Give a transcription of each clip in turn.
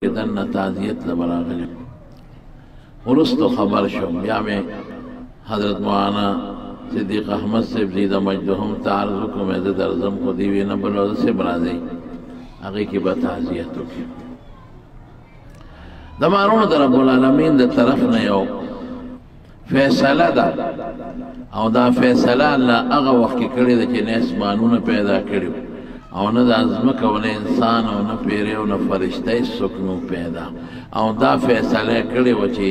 دنه تعزیت لبراغلی ورستو خبر شم بیا میں حضرت مولانا صدیق احمد سے زیدہ مجدہم تعرض کو میں درزم کو دیوی نبلوز سے برازی اگی کی بتعزیتو کی دمارون در رب العالمین در طرف نیو فیصلہ دا او دا فیصلہ اللہ اغا وقت کردی دا چی نیس مانون پیدا کردی او نه د ازمکه و نه انسان او نه پیری او نه فرشته څوک نو پیدا او دا فیصله کړې وه چې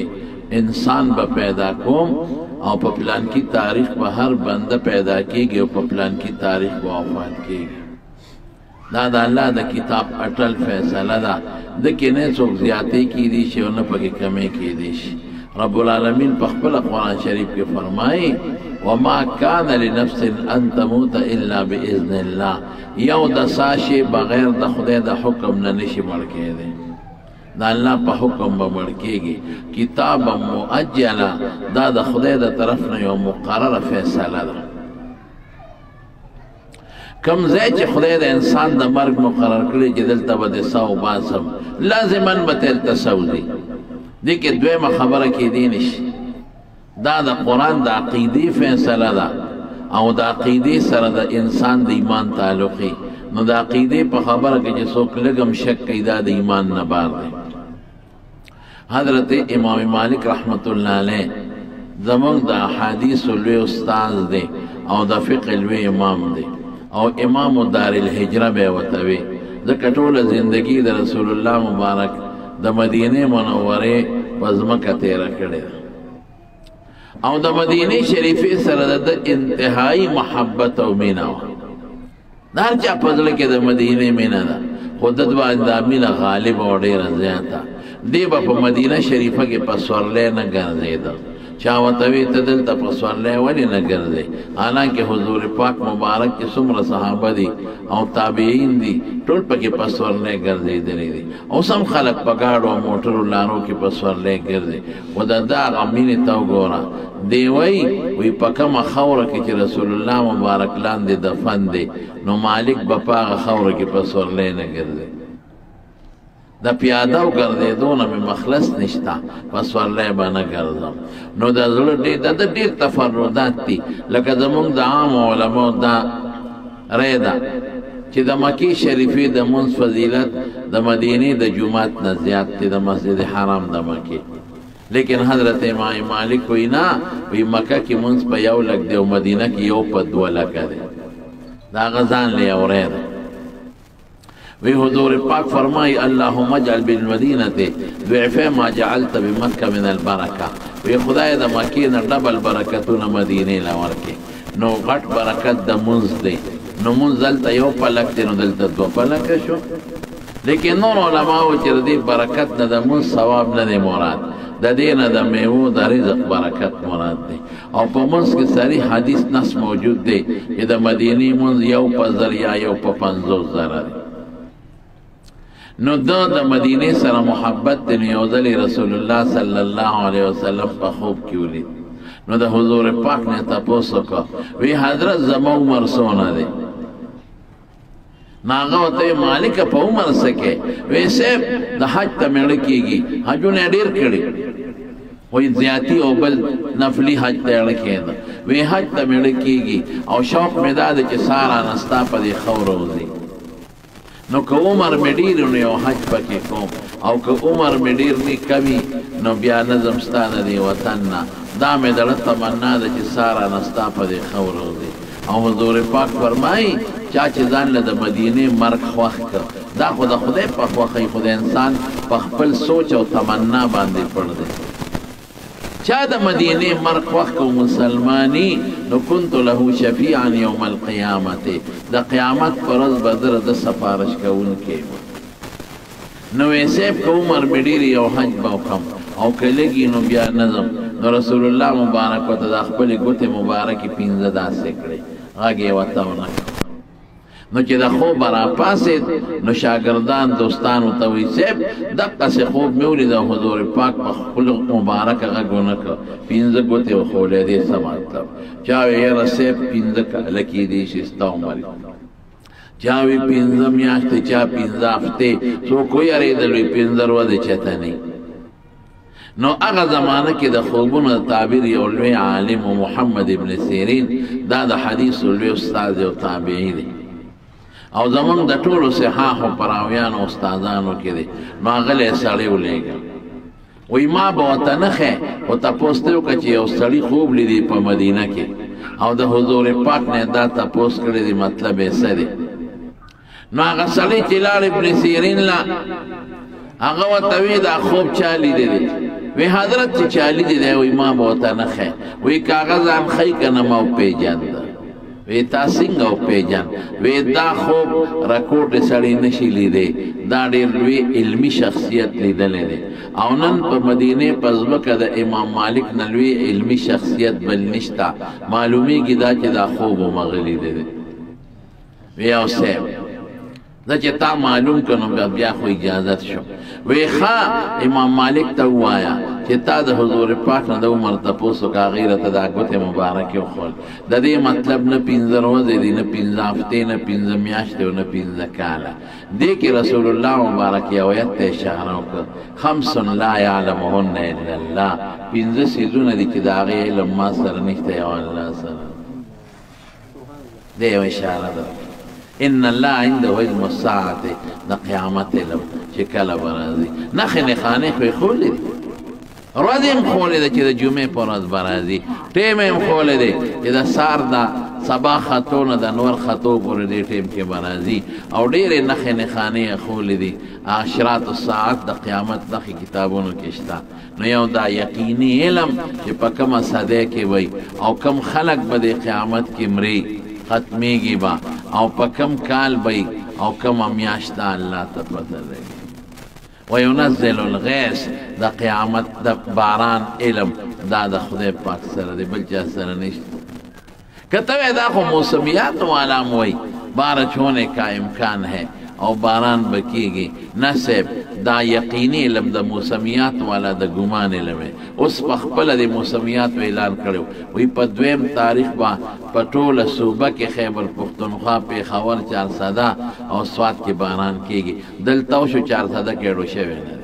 انسان به پیدا کوم او په پلان کې تاریخ به هر بنده پیدا کېږي او په پلان کې تاریخ به وفات کېږي دا د الله د کتاب اټل فیصله ده د کې نه څوک زیاتې کېدی شي او نه پکې کمې کېدی شي رب العالمین په خپل قرآن شریف کې فرمایي وما كان لنفس ان تموت الا باذن الله یو د ساشي بغیر د خدای د حکم نه نشي مړ کېدی دا الله په حکم به مړ کېږي کتاب مؤجله دا د خدای د طرف نه یو مقرره فیصله ده کم ځای چې خدای د انسان د مرګ مقرر کړي چې دلته به د ساه وباسم لازما به دلته سوځي دې کې دویمه خبره کېدی نشي دا د قرآن د عقیدې فیصله ده او د عقیدې سره د انسان د ایمان تعلقي نو د عقیدې په خبره کې چې څوک لږم شک کوي دا د ایمان نه بار دی حضرت امام مالک رحمت الله علیه زمونږ د احادیثو لوی استاذ دی او د فقه لوی امام دی او امام دار الهجره به ورته وي ځکه ټوله زندګي د رسول الله مبارک د مدینه منورې په ځمکه تېره کړې ده او د مدینه شریفې سره د انتهایی محبت او مینه وه د هر چا په زړه کې د مدینې مینه ده خو د باندې دا مینه غالب او ډېره زیاته دی به په مدینه شریفه کې په سورلی نه ګرځېده چا ورته وي ته دلته په سورلی ولې نه ګرځې حالانکه حضور پاک مبارک چې څومره صحابه دي او تابعین دي ټول پکې په سورلی ګرځېدلي دي اوس هم خلک په ګاډو او موټرو لارو کې په سورلی ګرځي خو د دغه مینې ته وګوره دی وی په کومه خاوره کې چې رسول الله مبارک لاندې دفن دی نو مالک به په هغه خاوره کې په سورلی نه ګرځي د پیاده او ګرځېدو نه مې مخلص نشته په سورلی به نه ګرځم نو د زړه د ډېر تفردات دي لکه زمونږ د عامو علماو دا رای ده چې د مکې شریفې د منځ فضیلت د مدینې د جومات نه زیات دی د مسجد حرام د مکې لیکن حضرت امام مالک وی نه وی مکه کې منځ په 1 لک دی او مدینه کې یو په 2 لکه دی دا غزان لی اورې ده وی حضور پاک فرمائی اللہم اجعل بالمدینہ ضعف ما جعلت بمکہ من البرکہ وی خدای دا مکین ڈبل برکتون مدینی لورکی نو غٹ برکت دا منز دی نو منز دلتا یو پلک دی نو دلتا 2 پلک شو لیکن نور علماء چر دی برکت نا دا منز ثواب نا دی مراد دا دین دا میو دا رزق برکت مراد دی او پا منز کی سری حدیث نس موجود دی کہ دا مدینی منز یو پا ذریعہ یو پا 50 ذرہ دی نو دا د مدینه سره محبت د نیوزلی رسول الله صلی الله علیه وسلم په خوب کې ولید نو د حضور پاک نه تاسو کو وی حضرت زما عمر سونه دی ناغه ته مالک په عمر سکه ویسه د حج ته مړ کیږي حجونه ډیر کړي وی زیاتی او بل نفلی حج ته اړ کېده وی حج ته مړ کیږي او شوق مداد چې سارا نستا په دې خورو نو که عمر می ډیر نو یو حج پکې کوم او که عمر می ډیر نی کمی نو بیا نظم ستانه دی وطن نه دا مې دړه تمنا ده چې سارا نستا په دې خورو دی او حضور پاک فرمایي چا چې ځان له د مدینې مرګ خوښ کړ دا خو د خدای په خوښۍ خو د انسان په خپل سوچ او تمنا باندې پړ دی چا د مدینه مرګ وخت او مسلمانی نو كنت له شفیعا یوم القیامت د قیامت پر ورځ بدر د سفارش کوونکی نو یې کو عمر مډیری او حج باوکم او کلهږي نو بیا نظم نو رسول الله مبارک وته د خپل ګوته مبارکي 15 داسې کړي هغه وتاونه نو چې د خوب را پاسید نو شاگردان دوستانو ته وی سیب دقه سه خوب مې ولید حضور پاک په خپل مبارک غږونه ک 15 ګوته خولې دې سمات چا یې رسېب 15 کله کې دې شستا عمر چاوی 15 میاشتې چا 15 هفتې څوک ویرېدل وي 15 ورځې چېرته نه نو هغه زمانه کې د خوبونو د تعبیر یو لوی عالم محمد ابن سیرین دا د حدیثو لوی استاد او تابعی دی او زمونږ د ټولو صحاحو پراویانو استادانو کې دی نو هغلی سړی ولېږه وی ما به ورته نښې خو تپوس ته وکړه چې یو سړي خوب لیدي په مدینه کې او د حضور پاک نه دا تپوس کړی دی مطلب یې څه دی نو هغه سړی چې لاړ ابن سیرین لا هغه ورته وی دا خوب چا لیدی دی وی حضرت چې چا لیدی دی وی ما به ورته نښې وی کاغذ هم ښی که نه ما وپېژانده وی تا څنګه وپېژاند وی دا خوب رکوټ سړی نشي لیدی دا ډېر لوی علمي شخصیت لیدلی دی او نن په مدینې په ځمکه د امام مالک نه لوی علمي شخصیت بل نشته معلومیږي دا چې دا خوب همغه لیدی دی وی او صاحب دا چې تا معلوم کنو بیا خو اجازت شو وی ښه امام مالک ته ووایه چې تا د حضور پاک نه د عمر تپوس وکړه هغې راته دا ګوتې مبارکې وښول د دې مطلب نه 15 ورځې دي نه 15 هفتې نه 15 میاشتې او نه 15 کاله دې کې رسول الله مبارک یو آیت ته اشاره وکړه 5 لا یعلمهن الا الله 15 څیزونه دي چې د هغې علم ما سره نشته یو الله سره دې یو اشاره ده ان الله عنده علم الساعه د قیامت علم چې کله به راځي نښې نښانې خو یې ښولې دي ورځ یې هم ښولې ده چې د جمعې په ورځ به راځي ټیم یې هم ښولې دی چې د سهار د سبا خطو نه د نور خطو پورې دې ټیم کې به راځي او ډېرې نښې نښانې یې ښولې دي اشراط الساعت د قیامت نښې کتابونو کې شته نو یو دا یقیني علم چې په کومه صدۍ کې وي او کم خلک به د قیامت کې مري ختمیږي با او په کم کال بی او کم میاشت الله ته پته لګي وينزل الغيث د قیامت د باران علم دا د خدای پاک سره دی بل چا سره نشته کته دا خو موسمیات والا موي بارش ہونے کا امکان ہے او باران بکیږي نسب دا یقیني علم د موسمیات والا د ګمان علم اوس په خپل د موسمیات اعلان کړو وی په 2 تاریخ با پټوله صوبه کې خیبر پختونخوا په خاور 400 او سوات کې باران کیږي دلته شو 400 کې ډو شوی نه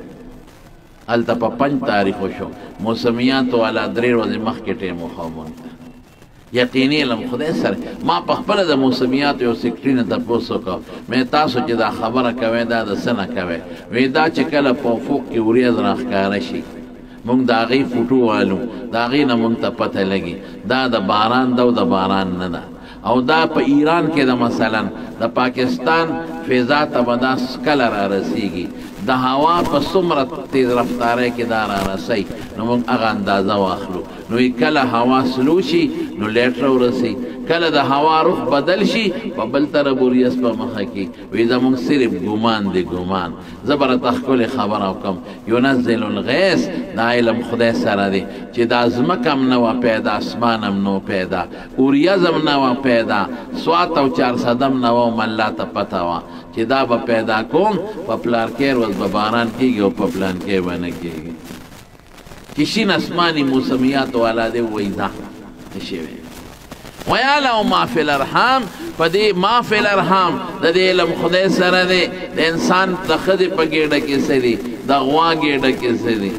الته په 5 تاریخ شو موسمیات والا 3 ورځې مخکې ټیم خامون یقیني علم خدای سره ما په خپل د موسمیات یو سیکټرین ته پوسو کو مې تاسو چې دا خبره کوي دا د سنه کوي وی دا چې کله په فوق کې وریځ راښکاره شي مونږ د هغې فوټو والو د هغې نه مونږ ته پته لګي دا د باران ده او د باران نه ده او دا په ایران کې د مثلا د پاکستان فضا ته به دا کله را رسیږي د هوا په څومره تیز رفتارۍ کې دا را رسي نو موږ هغه اندازه واخلو نو کله هوا سلو شي نو لیټر ورسي کله د هوا رخ بدل شي په بل طرف وریځ په مخه کې وی زموږ صرف ګمان دی ګمان زه به راته ښکلې خبره وکړم یونزل الغیث دا علم خدای سره دی چې دا ځمکه هم نه وه پیدا اسمان هم نه پیدا وریځ هم نه وه پیدا سوات او 400 هم نه وه الله ته پته وه چې دا به پیدا کوم په پلار کې روز به باران کېږي او په پلان کې به نه کېږي چې شین اسماني موسمیات والا دی وایي دا شوی ویعلم ما فی الارحام په دې ما فی الارحام د دې علم خدای سره دی د انسان د ښځې په ګېډه کې څه دي د غوا ګېډه کې څه دي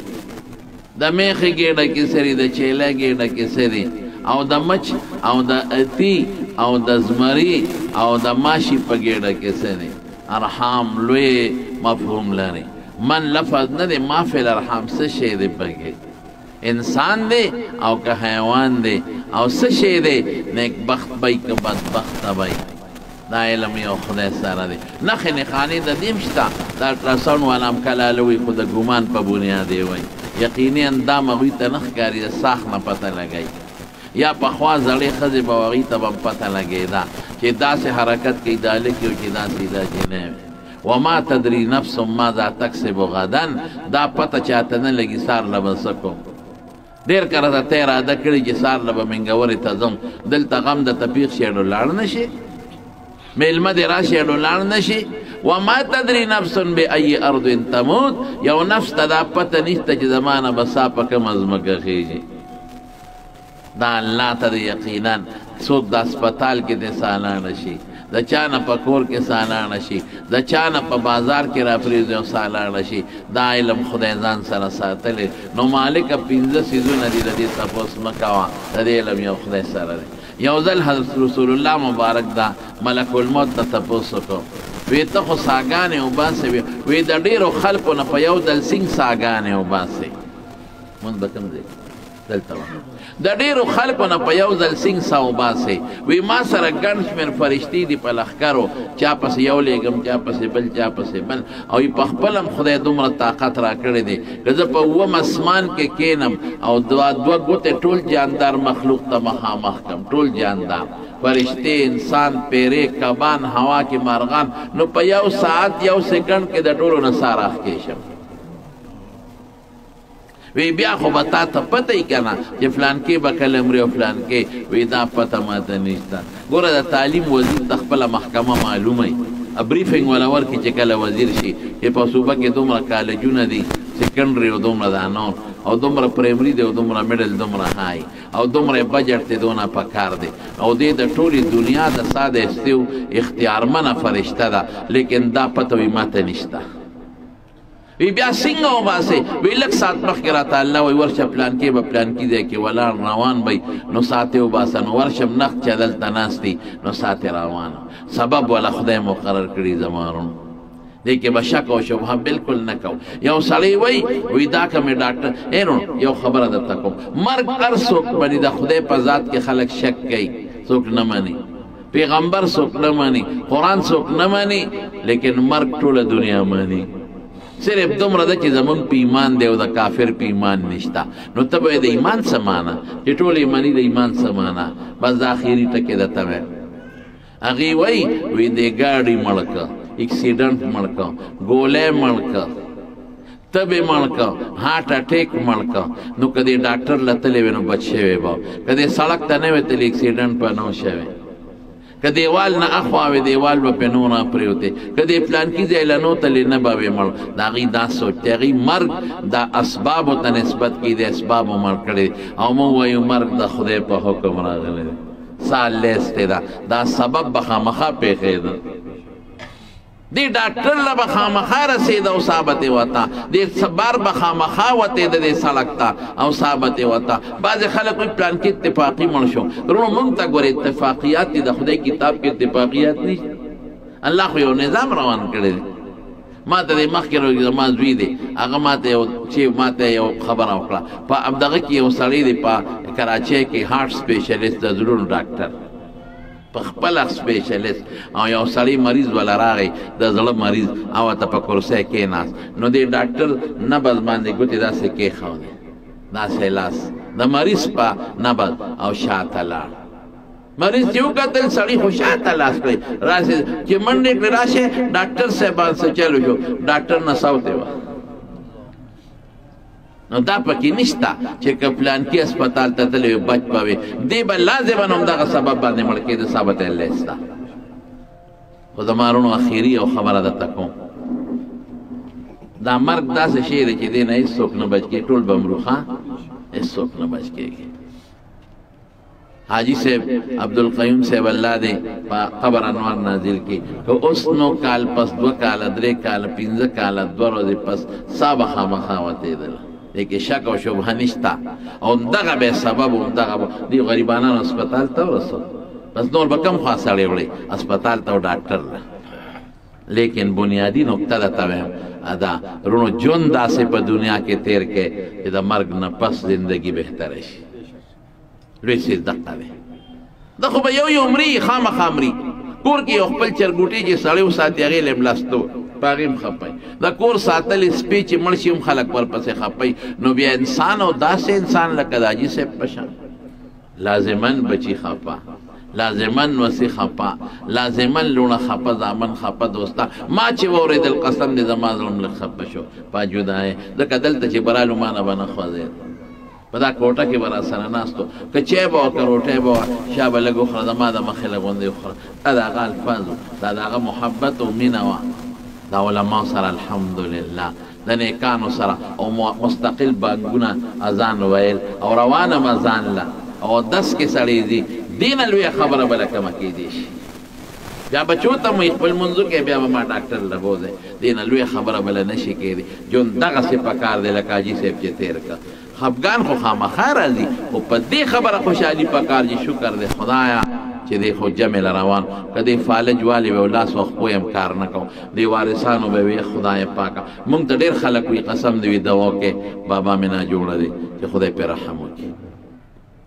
د میخې ګېډه کې څه دي د چیله ګېډه کې څه دي او د مچ او د اتی او د زمري او د ماشي په ګېډه کې څه دي ارحام لوی مفهوم لري من لفظ نه دی ما فی الارحام څه شی دی پکې انسان دی او که حیوان دی او څه شی دی نیک بخت بی که بدبخته بی دا علم یو خدای سره دی نښې نښانې د دې هم شته دا الټراساونډ والا هم کله هلوي خو د ګمان په بنیاد یې وایي یقیني اندام هغوی ته نه ښکاري د ساخ نه پته لګوي یا پخوا زړې ښځې به هغوی ته به هم پته لګېده چې داسې حرکت کوي دا لکې او چې داسې دا چې نه وي وما تدري نفس ماذا تکسب غدا دا پته چاته نه لګي سار له به څه کوم ډېر کله ته ته اراده کړې چې سار له به منګورې ته ځم دلته غم درته پېښ شي اډو لاړ نه شي میلمه دې راشي اډو لاړ نه شي وما تدري نفس بأي ارض تموت یو نفس ته دا پته نشته چې زما نه به سا په کومه ځمکه خېږي دا الله ته د یقینا څوک د هسپتال کې دې سالانه شي د چا نه په کور کې سالاڼه شي د چا نه په بازار کې راپرېږدي او سالاڼه شي دا علم خدای ځان سره ساتلی نو مالکه پنځه څیزونه دي د دې تپوس مه کوه د دې علم یو خدای سره دی یو ځل حضرت رسول الله مبارک دا ملک الموت ته تپوس وکړو وی ته خو ساګانې وباسې وی د ډېرو خلکو نه په یو دل سینګ ساګانې وباسې مونږ به کوم ځای دلته د ډېرو خلکو نه په یو ځل سینګ سا وباسې وی ما سره ګڼ شمېر فرشتي دي په لښکرو چا پسې یو لېږم چا پسې بل چا پسې بل او په خپل هم خدای دومره طاقت را کړی دی که زه په اووم اسمان کې کینم او دوه ګوتې ټول جاندار مخلوق ته مخامخ کم ټول جاندار فرشتے انسان پیرے کبان ہوا کی مارغان نو په یو ساعت یو سیکنڈ کې د ټولو نه سار اخکېشم وی بیا خو به تا ته پته یې که نه چې فلانکې به کله مري او فلانکې وی دا پته ماته نشته ګوره د تعلیم وزیر ته خپله محکمه معلومه وي بریفنګ ولا ورکړي چې کله وزیر شي چې په صوبه کې دومره کالجونه دي سیکنډري او دومره دا نور او دومره پرایمري دی او دومره میډل دومره های او دومره بجټ دی دونه پکار دی او دې د ټولې دنیا د ساده استیو اختیارمنه فرشته ده لیکن دا پته وي ماته نشته وی بیا څنګه وباسې وی لږ ساعت مخکې راته الله وایي ورشه پلانکې به پلانکي ځای کې ولاړ روان بی نو ساعت یې وباسه نو ورشم نخت چې دلته ناست دي نو ساعت یې روانه سبب والا خدای مقرر کړي زمارون دې کې به شک او شبهه بالکل نه کو یو سړی وی دا که مې ډاکټر ایرو یو خبره درته کوم مرګ هر څوک مني د خدای په ذات کې خلک شک کوي څوک نه مني پیغمبر څوک نه مني قرآن څوک نه مني لیکن مرګ ټوله دنیا مني صرف دومره ده چې زمونږ په ایمان دی او د کافر په ایمان نشته نو ته به د ایمان څه مانه چې ټول یې مني د ایمان څه مانه بس د آخري ټکې درته وایم هغې وی دې گاډي مړ که اکسیډنټ مړ که ګولی مړ که تبې مړ که هارټ اټیک مړ که نو که دې ډاکټر له تللی وی نو بچ شوی به که دې سړک ته نه وی تللی اکسیډنټ به نه شوی که دیوال نه اخوا وی دیوال به پې نو نه پرېوتی که دې پلانکي ځای له نو تللی نه به وی مړ د هغې دا سوچ دی هغې مرګ د اسبابو ته نسبت کړي د اسبابو مړ کړی او موږ وایو مرګ د خدای په حکم راغلی دی سال لیستې ده دا سبب به خامخا پېښېده دی ډاکټر له به خامخا رسېده او ثابت یې وته دې بار به خامخا وتېده دې سړک ته او ثابت یې وته بعضې خلک وایي پلانکي اتفاقي مړ شو وروڼو موږ ته ګورې اتفاقیات دي د خدای کتاب کې اتفاقیات نشته الله خو یو نظام روان کړی دی ما ته دې مخکې زما زوی دی هغه ما ته یو خبره وکړه په همدغه کې یو سړی دی په کراچۍ کې هارټ سپیشلیست د زړونو ډاکټر په خپله سپیشلیست او یو سړی مریض وله راغی د زړه مریض او ته په کرسی کېناست نو دې ډاکټر نبض باندې ګوتې داسې کېښودې داسې لاس د مریض په نبض او شاته لاړ مریض چې وکتل سړي خو شاته لاس کړی راسې چې منډې کړې راشه ډاکټر صاحبان څه چلو شو ډاکټر نڅاوتې وه نو دا پکې نشته چې که پلانکي هسپتال ته تللی وي بچ به وي دی به لازمن همدغه سبب باندې مړ کېده ثابت الله سته خو زما وروڼو اخري یو خبره درته کوم دا مرګ داسې شی دی چې دې نه هېڅوک نه بچ کېږي ټول به مرو ښه هېڅوک نه بچ کېږي حاجی صاحب عبدالقیوم صاحب الله دې په قبر انوار نازل کړي که اوس نو کال پس 2 کاله 3 کاله 15 کاله 2 ورځې پس سا به خامخا وتېدله دې کې شک او شبهه نشته او همدغه به سبب همدغه دې غریبانان هسپتال ته ورسول بس نور به کم خوا سړی وړی هسپتال ته او ډاکټر له لیکن بنیادی نقطه درته وایم دا وروڼو ژوند داسې په دنیا کې تیر کې چې د مرګ نه پس زندګي بهتره شي لوی څیز دقه دی دا خو به یو مري خامخا مري کور کې یو خپل چرګوټي چې سړی وساتي هغې له ملستو په هغې هم خپی د کور ساتل سپی چې مړ شي هم خلک ورپسې خپی نو بیا انسان او داسې انسان لکه د حاجي صاحب په شان لازمن بچي خپه لازمن وسی خپه لازمن لونه خپه زامن خپه دوسته ما چې واورېدل قسم دې زما زړه لږ خپه شو په جدایۍ ځکه دلته چې برالو ما نه به نه خوځېد په دا کوټه کې به را سره ناستو که چای به وه که روټۍ به وه شا به لږ وخوره زما د مخې له غوندې وخوره دا د هغه الفاظ دا د هغه محبت او مینه وه د علماو سره الحمدلله د نیکانو سره او مستقل بانګونه اذان ویل او روانه اذان له او دس کې سړی ځي دې نه لویه خبره بله کمه کېدی شي بیا بچو ته مو خپل منځو کې بیا به ما ډاکټر له بوځئ دې نه لویه خبره بله نشي کېدی ژوند دغسې پکار دی لکه حاجي صاحب چې تېر کړه خفګان خو خامخا راځي خو په دې خبره خوشحالي پکار چې شکر دی خدایه چې دی خو جمع له روان که دی فالج والی به لاس وخت پوی هم کار نه کوم دی وارثانو به وي خدای پاکه مونږ ته ډېر خلک وي قسم دی وي دوا کې بابا مې نه جوړه دی چې خدای پې رحم وکړي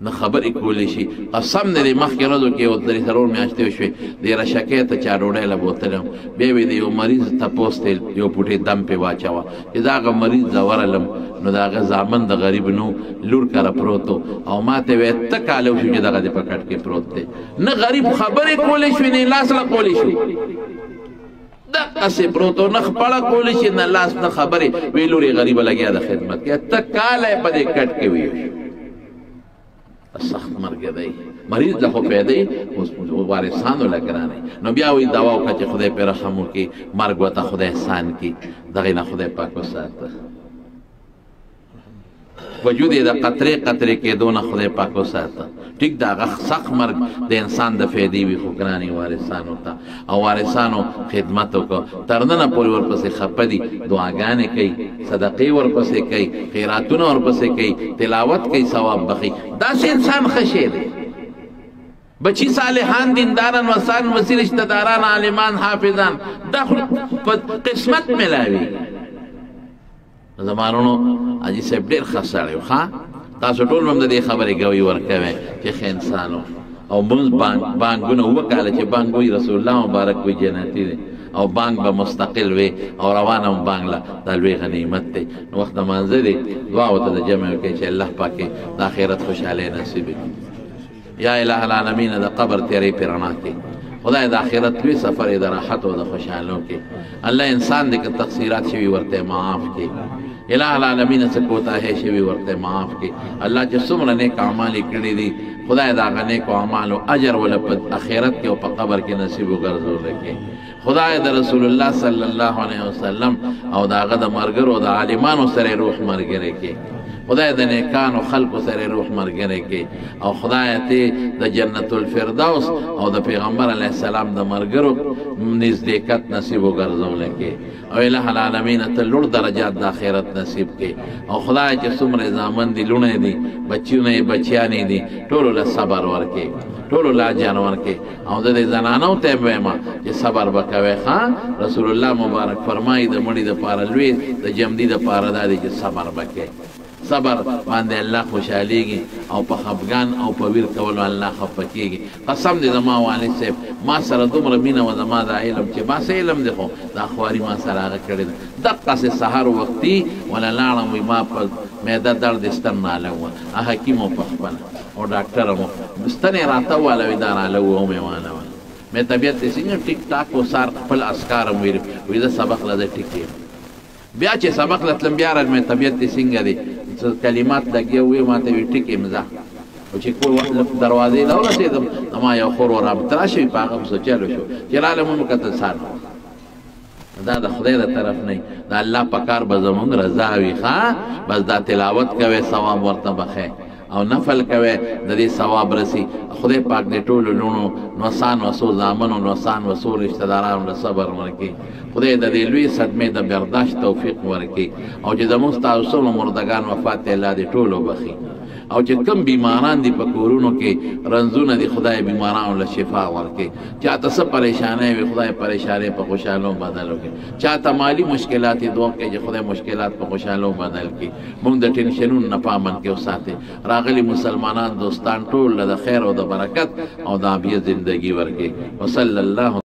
نه خبرې کولی شي قسم دی مخکې ورځو کې یو درې څلور میاشتې وشوې د رشکې ته چا ډوډۍ له بوتلم بیا وې د یو مریض تپوس ته یو پوټې دم پې واچوه چې د هغه مریض زه ورغلم نو د هغه زامن د غریب نو لور کره پروت او ما ته وې ته کاله وشو چې دغه دې په کټ کې پروت دی نه غریب خبرې کولی شوې نه لاس له کولی شو دقسې پروت و نه خپړه کولی شي نه لاس نه خبرې وی لور یې غریبه لګیا د خدمت کې ته کاله یې په دې کټ کې ویو سخت مرګ دی مریض له خو پیدا اوس وارثانو له ګرانې نو بیا وایي دوا وکړه چې خدای پرې رحم وکړي مرګ ورته خدای احسان کړي دغې نه خدای پاک وساته وجود یې د قطرې قطرې کېدو نه خدای پاک وساته ټیک د هغه سخت مرګ د انسان د فایدې وي خو ګرانې وارثانو ته او وارثانو خدمت وکړه تر ننه پورې ورپسې خفه دي دعاګانې کوي صدقې ورپسې کوي خیراتونه ورپسې کوي تلاوت کوي ثواب بخي داسې انسان ښه شی دی بچی صالحان دینداران وسان وسی رشتہ داران عالمان حافظان دا په قسمت ملاوي زمانونو حاجي صاحب ډېر ښه سړی و ښه تاسو ټول هم د دې خبرې ګوي ورکوئ چې ښه انسان و او مونځ بانګونه اووه کاله چې بانګ وي رسول الله مبارک وي جنتي دی او بانګ به مستقل وي او روان هم بانګ له دا لوی غنیمت دی نو وخت د مانځه دی دعا ورته د جمع وکړئ چې الله پاک د آخرت خوشحالۍ نصیب کړي یا الہ العالمین د قبر تیرې پې رڼا کړي خدای د آخرت لوی سفر یې د راحت او د خوشحالو کې الله انسان دې که تقصیرات شوي ورته معاف کړي الہ العالمین څه کوتاهی شوي ورته معاف کړي الله چې څومره نیک اعمال یې کړي دي خدای د هغه نیکو اعمالو اجر وله په آخرت کې او په قبر کې نصیب وګرځولی کړي خدای د رسول الله صلی الله علیه وسلم او د هغه د ملګرو د عالمانو سره روح ملګری کړي خدای د نیکانو خلقو سره روح مرګره کې او خدای ته د جنت الفردوس او د پیغمبر علیه السلام د مرګرو نزدېکت نصیب وګرځول کې او الہ العالمین ته لوړ درجات د آخرت نصیب کې او خدای چې څومره زامن دي لونه دي بچیونه بچیانې دي ټولو له صبر ورکې ټولو لا جان ورکې او د دې زنانو ته وایم چې صبر وکوي ښا رسول الله مبارک فرمایي د مړي د پاره لوی د جمدی د پاره دا دی چې صبر وکړي صبر باندې الله خوشحالېږي او په خفګان او په ویر کولو الله خفه کېږي قسم دې زما والد صاحب ما سره دومره مینه وه زما دا علم چې ما څه علم دی خو دا خواري ما سره هغه کړې ده دقسې سهار وختي وله لاړم وي ما په معده درد ستن ناله وه حکیم و په خپله او ډاکټر مو ستنې راته والوي دا راله وه او مې وانوله مې طبیعت دې څنګه ټیک ټاک و سار خپل اسکار هم وي زه سبق له زه ټیک یم بیا چې سبق له تلم بیا راځم مې طبیعت دې څنګه دی کلمات لګیا وې ما ته وي ټیک یم زه او چې کور دروازې ته ورسېدم ما یو خور ورابطه شوي په هغه پسې چلو شو چې رالم مو کتل سار دا د خدای د طرف نه د الله په کار به زمونږ رضا وي ښه بس دا تلاوت کوئ ثواب ورته بخی او نفل کوي د دې ثواب رسی خدای پاک دې ټولو لونو نوسان وسو زامنو نوسان وسو رشتہ دارانو له صبر ورکړي خدای د دې لوی صدمې د برداشت توفیق ورکړي او چې زموږ ستاسو مردگان وفات الله دې ټولو بخي او چې کم بیماران دي په کورونو کې رنځونه دي خدای بیمارانو له شفا ورکړي چاته څه پریشانۍ وي خدای پریشانۍ په خوشحالو بدل وکړي چاته مالی مشکلات دي دعا کوي چې خدای مشکلات په خوشحالو بدل کړي موږ د ټینشنونو نه پامن کې وساتئ راغلي مسلمانان دوستان ټول له خیر او د برکت او د عافیت زندگی ورکړي وصلی الله